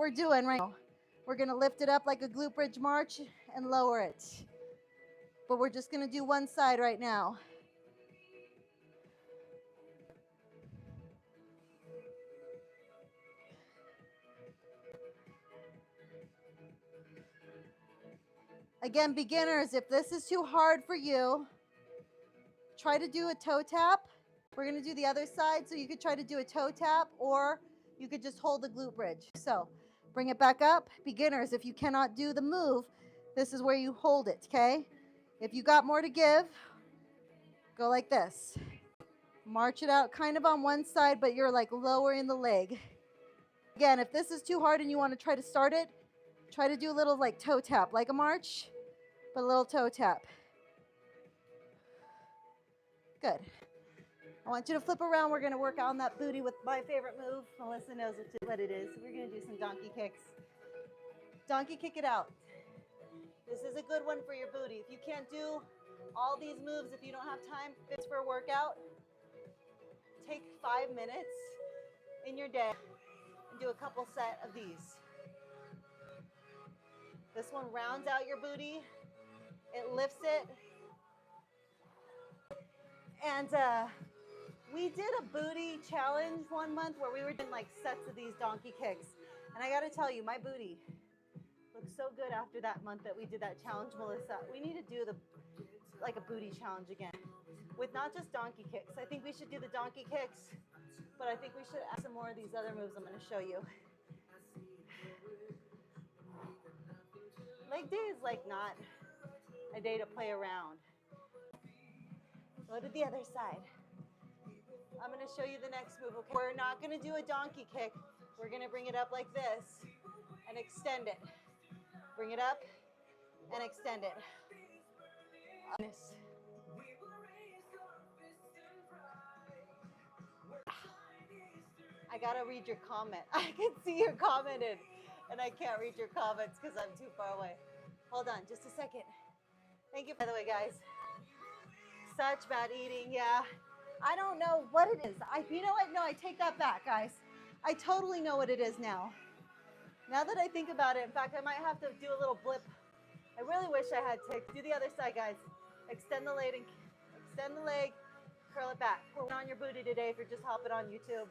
we're doing right now. We're gonna lift it up like a glute bridge march and lower it. But we're just gonna do one side right now. Again, beginners, if this is too hard for you, try to do a toe tap. We're gonna do the other side, so you could try to do a toe tap, or you could just hold the glute bridge. So bring it back up. Beginners, if you cannot do the move, this is where you hold it, okay? If you got more to give, go like this. March it out kind of on one side, but you're like lowering the leg. Again, if this is too hard and you want to try to start it, try to do a little like toe tap, like a march, but a little toe tap. Good. I want you to flip around. We're going to work on that booty with my favorite move. Melissa knows what it is. We're going to do some donkey kicks. Donkey kick it out. This is a good one for your booty. If you can't do all these moves, if you don't have time, if it's for a workout, take 5 minutes in your day and do a couple set of these. This one rounds out your booty. It lifts it. And we did a booty challenge one month where we were doing like sets of these donkey kicks. And I got to tell you, my booty looked so good after that month that we did that challenge, Melissa. We need to do like a booty challenge again with not just donkey kicks. I think we should do the donkey kicks, but I think we should add some more of these other moves I'm going to show you. Leg day is like not a day to play around. Go to the other side. I'm going to show you the next move. Okay? We're not going to do a donkey kick. We're going to bring it up like this and extend it. Bring it up and extend it. I got to read your comment. I can see your commented, and I can't read your comments because I'm too far away. Hold on just a second. Thank you, by the way, guys. Such bad eating, yeah. I don't know what it is. You know what? No, I take that back, guys. I totally know what it is now. Now that I think about it, in fact, I might have to do a little blip. I really wish I had to. Do the other side, guys. Extend the leg, curl it back. We're on your booty today if you're just hopping on YouTube.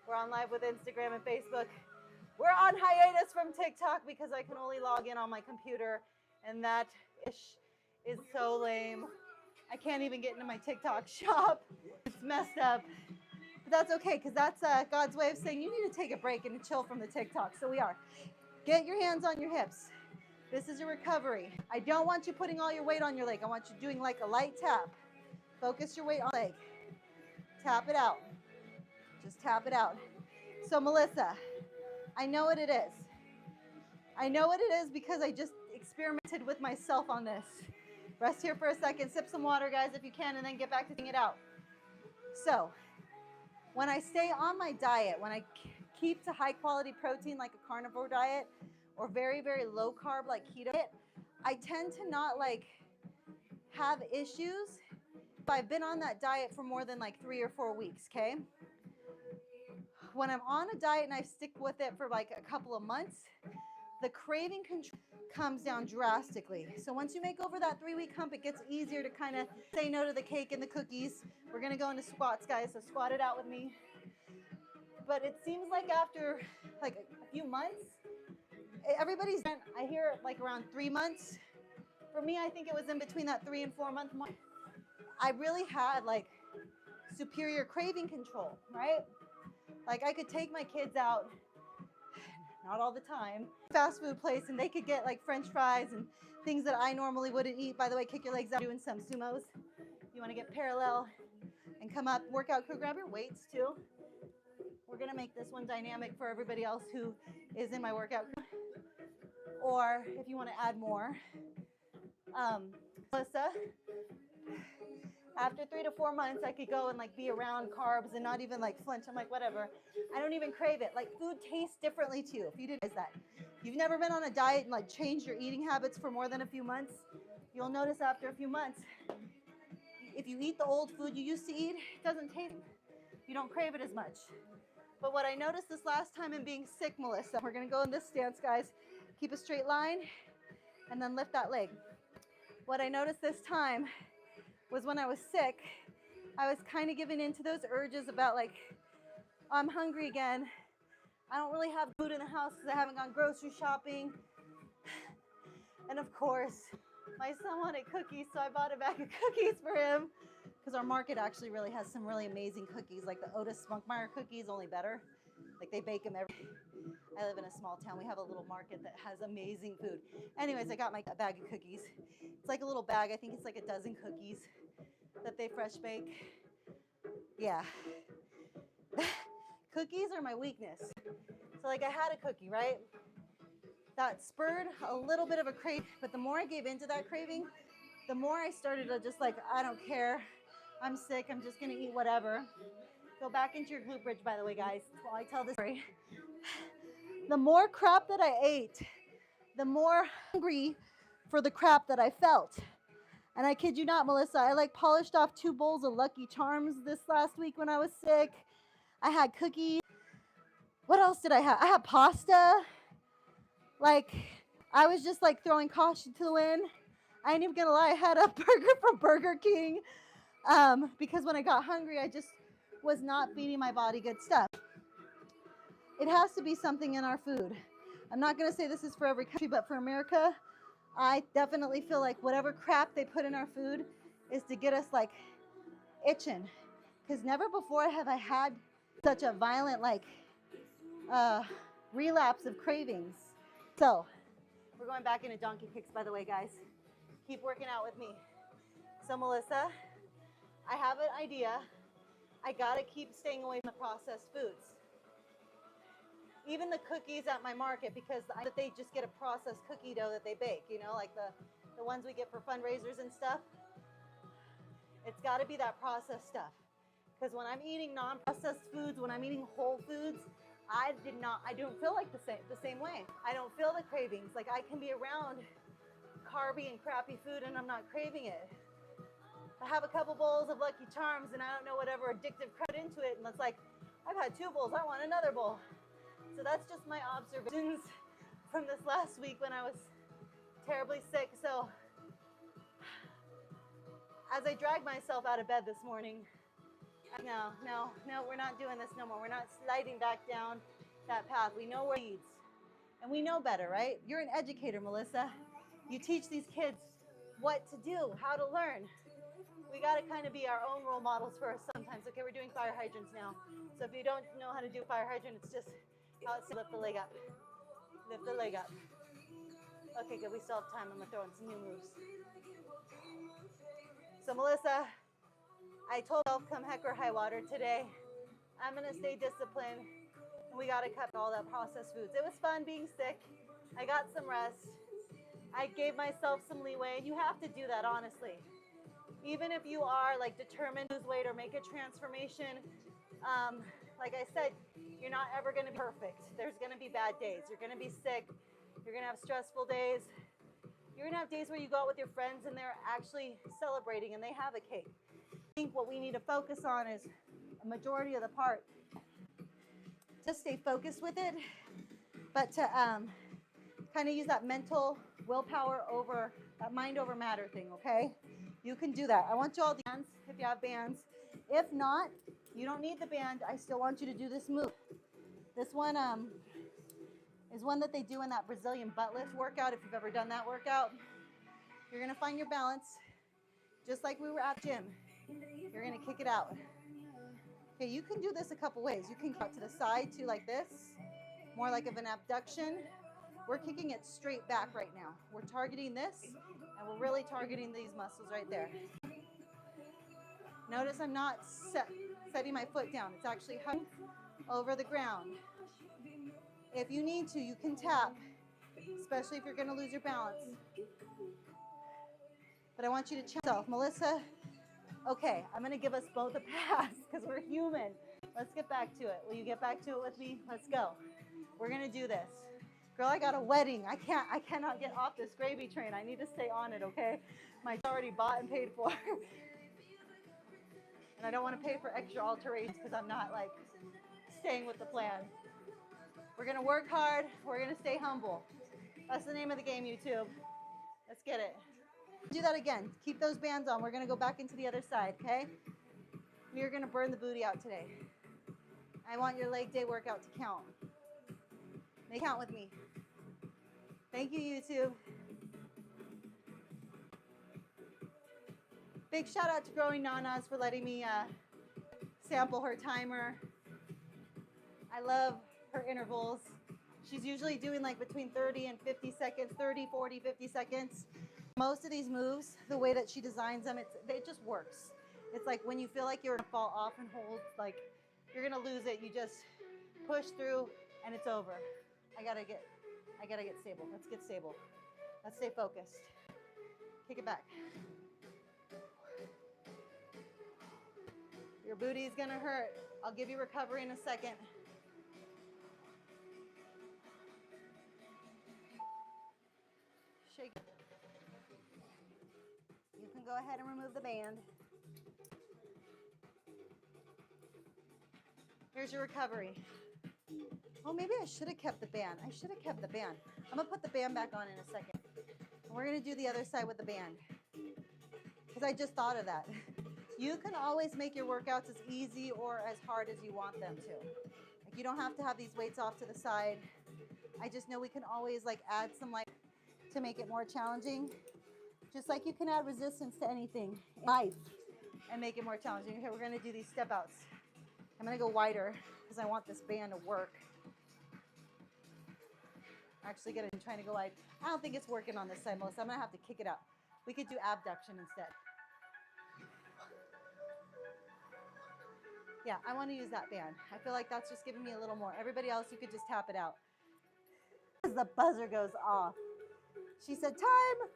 We're on live with Instagram and Facebook. We're on hiatus from TikTok because I can only log in on my computer, and that is so lame. I can't even get into my TikTok shop. It's messed up. But that's okay, because that's God's way of saying you need to take a break and chill from the TikTok. So we are. Get your hands on your hips. This is your recovery. I don't want you putting all your weight on your leg. I want you doing like a light tap. Focus your weight on the leg. Tap it out. Just tap it out. So Melissa, I know what it is. I know what it is because I just experimented with myself on this. Rest here for a second. Sip some water, guys, if you can, and then get back to doing it out. So when I stay on my diet, when I keep to high quality protein like a carnivore diet or very, very low carb like keto diet, I tend to not like have issues if I've been on that diet for more than like 3 or 4 weeks, okay? When I'm on a diet and I stick with it for like a couple of months, the craving control comes down drastically. So once you make over that 3-week hump, it gets easier to kind of say no to the cake and the cookies. We're going to go into squats, guys, so squat it out with me. But it seems like after like a few months, everybody's, I hear like around 3 months. For me, I think it was in between that 3 and 4 month mark. I really had like superior craving control, right? Like I could take my kids out, not all the time, fast food place, and they could get like French fries and things that I normally wouldn't eat. By the way, kick your legs out, doing some sumos. You want to get parallel and come up, workout crew, grab your weights too. We're gonna make this one dynamic for everybody else who is in my workout crew. Or if you want to add more, Melissa, after 3 to 4 months, I could go and like be around carbs and not even like flinch. I'm like, whatever. I don't even crave it. Like food tastes differently to you. If you didn't realize that, if you've never been on a diet and like changed your eating habits for more than a few months, you'll notice after a few months, if you eat the old food you used to eat, it doesn't taste. You don't crave it as much. But what I noticed this last time in being sick, Melissa, we're gonna go in this stance, guys. Keep a straight line and then lift that leg. What I noticed this time was when I was sick, I was kind of giving into those urges about like, I'm hungry again. I don't really have food in the house because I haven't gone grocery shopping. And of course, my son wanted cookies, so I bought a bag of cookies for him because our market actually really has some really amazing cookies, like the Otis Spunkmeyer cookies, only better. Like they bake them every. I live in a small town. We have a little market that has amazing food. Anyways, I got my bag of cookies. It's like a little bag. I think it's like a dozen cookies that they fresh bake. Yeah. Cookies are my weakness. So like I had a cookie, right? That spurred a little bit of a craving, but the more I gave into that craving, the more I started to just like, I don't care. I'm sick. I'm just going to eat whatever. Go back into your glute bridge, by the way, guys, while I tell this story. The more crap that I ate, the more hungry for the crap that I felt. And I kid you not, Melissa, I like polished off 2 bowls of Lucky Charms this last week when I was sick. I had cookies. What else did I have? I had pasta. Like, I was just like throwing caution to the wind. I ain't even gonna lie, I had a burger from Burger King because when I got hungry, I just was not feeding my body good stuff. It has to be something in our food. I'm not gonna say this is for every country, but for America, I definitely feel like whatever crap they put in our food is to get us like itching. Because never before have I had such a violent like relapse of cravings. So we're going back into donkey kicks, by the way, guys. Keep working out with me. So Melissa, I have an idea. I gotta keep staying away from the processed foods. Even the cookies at my market, because they just get a processed cookie dough that they bake, you know, like the ones we get for fundraisers and stuff. It's got to be that processed stuff. Because when I'm eating non-processed foods, when I'm eating whole foods, I don't feel like the same way. I don't feel the cravings. Like I can be around carby and crappy food and I'm not craving it. I have a couple bowls of Lucky Charms and I don't know whatever addictive crud into it, and it's like, I've had 2 bowls, I want another bowl. So that's just my observations from this last week when I was terribly sick. So as I dragged myself out of bed this morning, no, we're not doing this no more. We're not sliding back down that path. We know where it leads. And we know better, right? You're an educator, Melissa. You teach these kids what to do, how to learn. We got to kind of be our own role models for us sometimes. Okay, we're doing fire hydrants now. So if you don't know how to do fire hydrant, it's just lift the leg up. Lift the leg up. Okay, good. We still have time. I'm going to throw in some new moves. So, Melissa, I told myself come heck or high water today, I'm going to stay disciplined. And we got to cut all that processed foods. It was fun being sick. I got some rest. I gave myself some leeway. And you have to do that, honestly. Even if you are like determined to lose weight or make a transformation, like I said, you're not ever going to be perfect. There's going to be bad days. You're going to be sick. You're going to have stressful days. You're going to have days where you go out with your friends and they're actually celebrating and they have a cake. I think what we need to focus on is a majority of the part. Just stay focused with it, but to kind of use that mental willpower over that mind over matter thing, okay? You can do that. I want you all to bands if you have bands. If not, you don't need the band. I still want you to do this move. This one is one that they do in that Brazilian butt lift workout. If you've ever done that workout, you're going to find your balance just like we were at the gym. You're going to kick it out. Okay, you can do this a couple ways. You can cut to the side too, like this, more like of an abduction. We're kicking it straight back right now. We're targeting this, and we're really targeting these muscles right there. Notice I'm not setting my foot down. It's actually hung over the ground. If you need to, you can tap, especially if you're going to lose your balance. But I want you to check yourself. Melissa, okay, I'm going to give us both a pass because we're human. Let's get back to it. Will you get back to it with me? Let's go. We're going to do this. Girl, I got a wedding. I cannot get off this gravy train. I need to stay on it, okay? My already bought and paid for. And I don't want to pay for extra alterations because I'm not like staying with the plan. We're gonna work hard, we're gonna stay humble. That's the name of the game, YouTube. Let's get it. Do that again. Keep those bands on. We're gonna go back into the other side, okay? We're gonna burn the booty out today. I want your leg day workout to count. Make count with me. Thank you, YouTube. Big shout out to Growing Nanas for letting me sample her timer. I love her intervals. She's usually doing like between 30 and 50 seconds, 30, 40, 50 seconds. Most of these moves, the way that she designs them, it just works. It's like when you feel like you're gonna fall off and hold, like you're gonna lose it, you just push through and it's over. I gotta get stable. Let's get stable. Let's stay focused. Kick it back. Your booty is gonna hurt. I'll give you recovery in a second. Shake it. You can go ahead and remove the band. Here's your recovery. Oh, maybe I should have kept the band. I should have kept the band. I'm gonna put the band back on in a second. And we're gonna do the other side with the band. Because I just thought of that. You can always make your workouts as easy or as hard as you want them to. Like you don't have to have these weights off to the side. I just know we can always like add some light to make it more challenging. Just like you can add resistance to anything in life and make it more challenging. Okay, we're gonna do these step outs. I'm gonna go wider because I want this band to work. Actually trying to go wide. I don't think it's working on this side, Melissa. I'm gonna have to kick it out. We could do abduction instead. Yeah, I want to use that band. I feel like that's just giving me a little more. Everybody else, you could just tap it out. As the buzzer goes off. She said, time.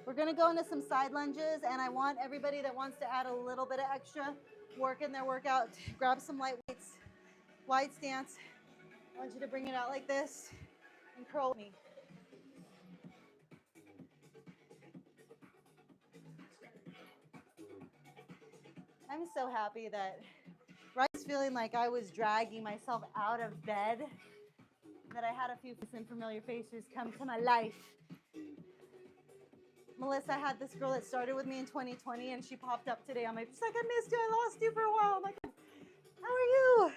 We're gonna go into some side lunges, and I want everybody that wants to add a little bit of extra work in their workout, grab some light weights, wide stance. I want you to bring it out like this and curl with me. I'm so happy that I was feeling like I was dragging myself out of bed, that I had a few familiar faces come to my life. Melissa had this girl that started with me in 2020, and she popped up today on my, she's like, I missed you, I lost you for a while. I'm like, how are you?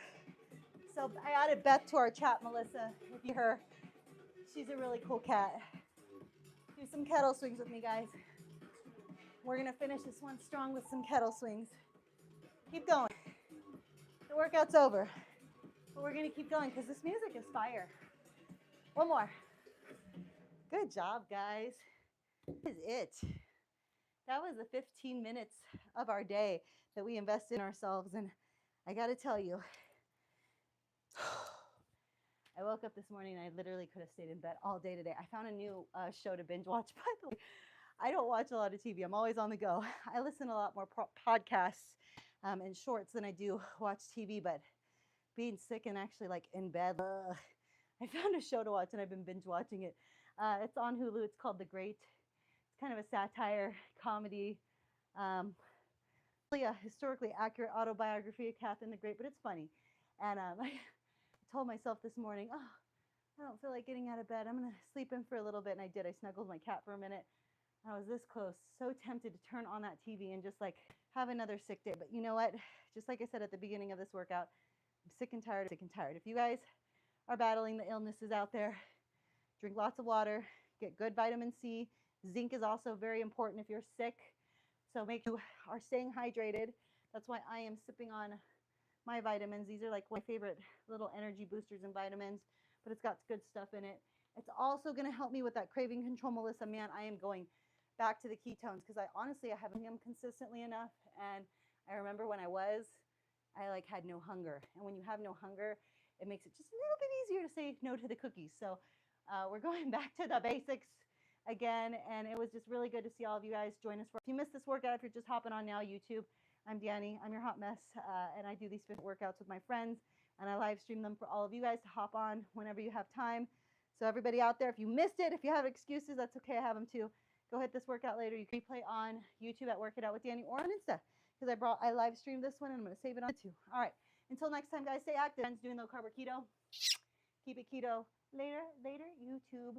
So I added Beth to our chat, Melissa, if you her. She's a really cool cat. Do some kettle swings with me, guys. We're gonna finish this one strong with some kettle swings. Keep going. The workout's over, but we're gonna keep going because this music is fire. One more. Good job, guys. That is it. That was the 15 minutes of our day that we invested in ourselves, and I gotta tell you, I woke up this morning and I literally could have stayed in bed all day today. I found a new show to binge watch, by the way. I don't watch a lot of TV. I'm always on the go. I listen to a lot more podcasts and shorts than I do watch TV, but being sick and actually like in bed, I found a show to watch and I've been binge watching it. It's on Hulu. It's called The Great. It's kind of a satire comedy, really a historically accurate autobiography of Catherine the Great, but it's funny. And I told myself this morning, oh, I don't feel like getting out of bed. I'm going to sleep in for a little bit. And I did. I snuggled my cat for a minute. I was this close, so tempted to turn on that TV and just like have another sick day. But you know what? Just like I said at the beginning of this workout, I'm sick and tired. If you guys are battling the illnesses out there, drink lots of water, get good vitamin C. Zinc is also very important if you're sick. So make sure you are staying hydrated. That's why I am sipping on my vitamins. These are like my favorite little energy boosters and vitamins, but it's got good stuff in it. It's also going to help me with that craving control, Melissa. Man, I am going back to the ketones because I haven't them consistently enough. And I remember when I like had no hunger. And when you have no hunger, it makes it just a little bit easier to say no to the cookies. So we're going back to the basics again. And it was just really good to see all of you guys join us. If you missed this workout, if you're just hopping on now, YouTube, I'm Dani. I'm your hot mess. And I do these workouts with my friends. And I live stream them for all of you guys to hop on whenever you have time. So everybody out there, if you missed it, if you have excuses, that's okay. I have them too. Go hit this workout later. You can replay on YouTube at Work It Out with Dani or on Insta. because I live streamed this one and I'm going to save it on too. All right. Until next time, guys, stay active. Doing low carb or keto. Keep it keto. Later, YouTube.